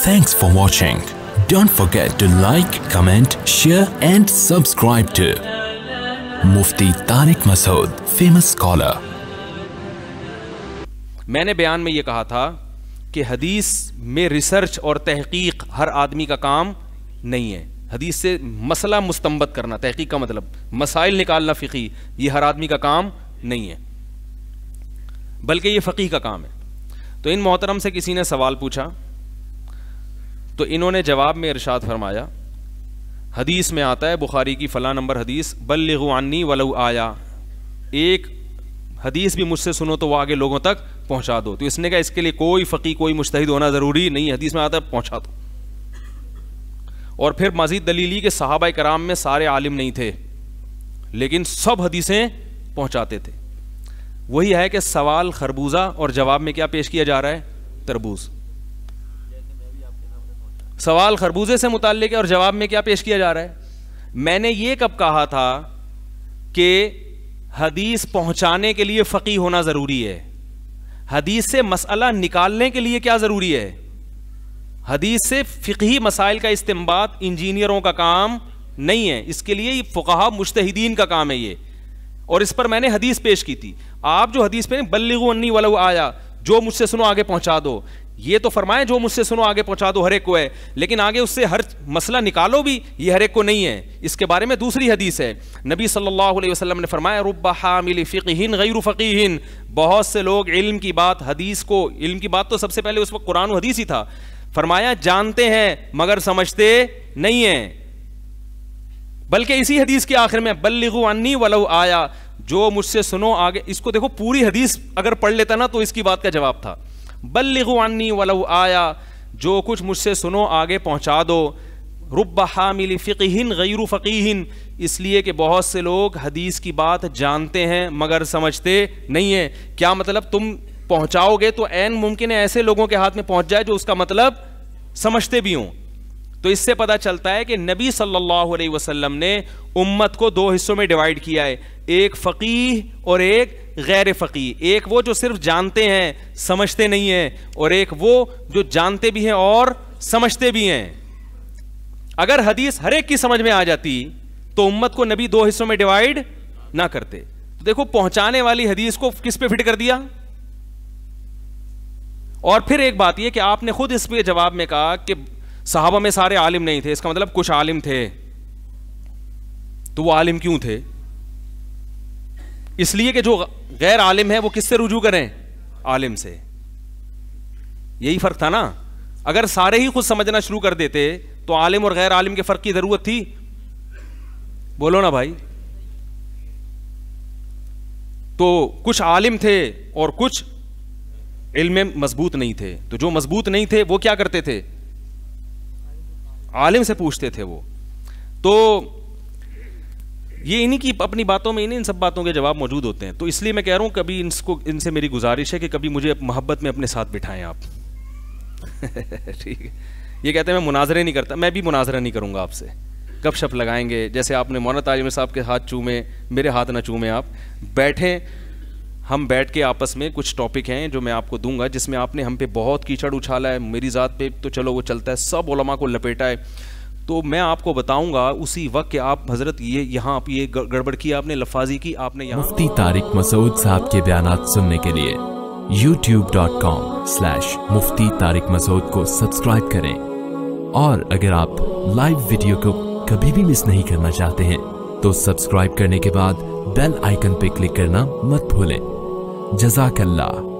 Thanks for watching. Don't forget to like, comment, share and subscribe to Mufti Tariq Masood, famous scholar. میں نے بیان میں یہ کہا تھا کہ حدیث میں ریسرچ اور تحقیق ہر آدمی کا کام نہیں ہے. حدیث سے مسئلہ مستنبط کرنا، تحقیق کا مطلب مسائل نکالنا فقہی، یہ ہر آدمی کا کام نہیں ہے، بلکہ یہ فقیہ کا کام ہے. تو ان محترم سے کسی نے سوال پوچھا تو انہوں نے جواب میں ارشاد فرمایا، حدیث میں آتا ہے بخاری کی فلاں نمبر حدیث، بلغوا عنی ولو آیا، ایک حدیث بھی مجھ سے سنو تو وہ آگے لوگوں تک پہنچا دو. تو اس نے کہا اس کے لیے کوئی فقیہ کوئی مجتہد ہونا ضروری نہیں، حدیث میں آتا ہے پہنچا دو. اور پھر مزید دلیل یہ کہ صحابہ کرام میں سارے عالم نہیں تھے لیکن سب حدیثیں پہنچاتے تھے. وہی ہے کہ سوال خربوزہ اور جواب میں کیا پیش کیا جا رہا ہے؟ تربوز. سوال خربوزے سے متعلق ہے اور جواب میں کیا پیش کیا جا رہا ہے؟ میں نے یہ کب کہا تھا کہ حدیث پہنچانے کے لیے فقیہ ہونا ضروری ہے؟ حدیث سے مسئلہ نکالنے کے لیے کیا ضروری ہے؟ حدیث سے فقہی مسائل کا استنباط انجینئروں کا کام نہیں ہے، اس کے لیے فقہا مجتہدین کا کام ہے یہ. اور اس پر میں نے حدیث پیش کی تھی. آپ جو حدیث پہ بلغوا عنی ولو آیا، جو مجھ سے سنو آگے پہنچا دو، یہ تو فرمائے جو مجھ سے سنو آگے پہنچا دو ہر ایک کو ہے، لیکن آگے اس سے ہر مسئلہ نکالو بھی، یہ ہر ایک کو نہیں ہے. اس کے بارے میں دوسری حدیث ہے، نبی صلی اللہ علیہ وسلم نے فرمایا رب حامل فقہ غیر فقیہ، بہت سے لوگ علم کی بات، حدیث کو، علم کی بات تو سب سے پہلے اس وقت قرآن و حدیث ہی تھا، فرمایا جانتے ہیں مگر سمجھتے نہیں ہیں. بلکہ اسی حدیث کے آخر میں بلغوا عنی ولو آیا، جو مجھ سے سنو آگے، اس کو دیکھو پوری حدیث اگر پڑھ لیتا نا تو اس کی بات کا جواب تھا. بلغوا عنی ولو آیا، جو کچھ مجھ سے سنو آگے پہنچا دو. رب حامل فقہ غیر فقیہ، اس لیے کہ بہت سے لوگ حدیث کی بات جانتے ہیں مگر سمجھتے نہیں ہیں. کیا مطلب؟ تم پہنچاؤ گے تو عین ممکن ہے ایسے لوگوں کے ہاتھ میں پہنچ جائے جو اس کا مطلب سمجھتے بھی ہوں. تو اس سے پتہ چلتا ہے کہ نبی صلی اللہ علیہ وسلم نے امت کو دو حصوں میں ڈیوائیڈ کیا ہے، ایک فقیہ اور ایک غیر فقیہ. ایک وہ جو صرف جانتے ہیں سمجھتے نہیں ہیں، اور ایک وہ جو جانتے بھی ہیں اور سمجھتے بھی ہیں. اگر حدیث ہر ایک کی سمجھ میں آ جاتی تو امت کو نبی دو حصوں میں ڈیوائیڈ نہ کرتے. تو دیکھو پہنچانے والی حدیث کو کس پہ فٹ کر دیا. اور پھر ایک بات یہ کہ آپ نے خود اس پہ جواب میں کہا کہ صحابہ میں سارے عالم نہیں تھے، اس کا مطلب کچھ عالم تھے. تو وہ عالم کیوں تھے؟ اس لیے کہ جو غیر عالم ہے وہ کس سے رجوع کریں؟ عالم سے. یہی فرق تھا نا. اگر سارے ہی خود سمجھنا شروع کر دیتے تو عالم اور غیر عالم کے فرق کی ضرورت تھی؟ بولو نا بھائی. تو کچھ عالم تھے اور کچھ علم میں مضبوط نہیں تھے. تو جو مضبوط نہیں تھے وہ کیا کرتے تھے؟ عالم سے پوچھتے تھے وہ. تو یہ انہی کی اپنی باتوں میں ان سب باتوں کے جواب موجود ہوتے ہیں. تو اس لیے میں کہہ رہا ہوں کبھی ان سے میری گزارش ہے کہ کبھی مجھے محبت میں اپنے ساتھ بٹھائیں آپ. ٹھیک ہے. یہ کہتے ہیں میں مناظرے نہیں کرتا، میں بھی مناظرہ نہیں کروں گا آپ سے. گپ شپ لگائیں گے، جیسے آپ نے مولانا تاج صاحب کے ہاتھ چومے، میرے ہاتھ نہ چومیں. آپ بیٹھیں، ہم بیٹھ کے آپس میں کچھ ٹاپک ہیں جو میں آپ کو دوں گا جس میں آپ نے ہم پہ بہت کیچڑ اچھالا ہے، میری ذات پہ تو چلو وہ چلتا ہے، سب علماء کو لپیٹا ہے. تو میں آپ کو بتاؤں گا اسی وقت کہ آپ حضرت یہاں آپ یہ گڑبڑ کی، آپ نے لفاظی کی، آپ نے یہاں. مفتی طارق مسعود صاحب کے بیانات سننے کے لیے youtube.com/مفتی طارق مسعود کو سبسکرائب کریں. اور اگر آپ لائیو ویڈیو کو کبھی بھی مس نہیں کرنا چاہتے ہیں تو سبسکرائب کرنے کے بعد بیل آئیکن پہ کلک کرنا مت بھولیں. جزاک اللہ.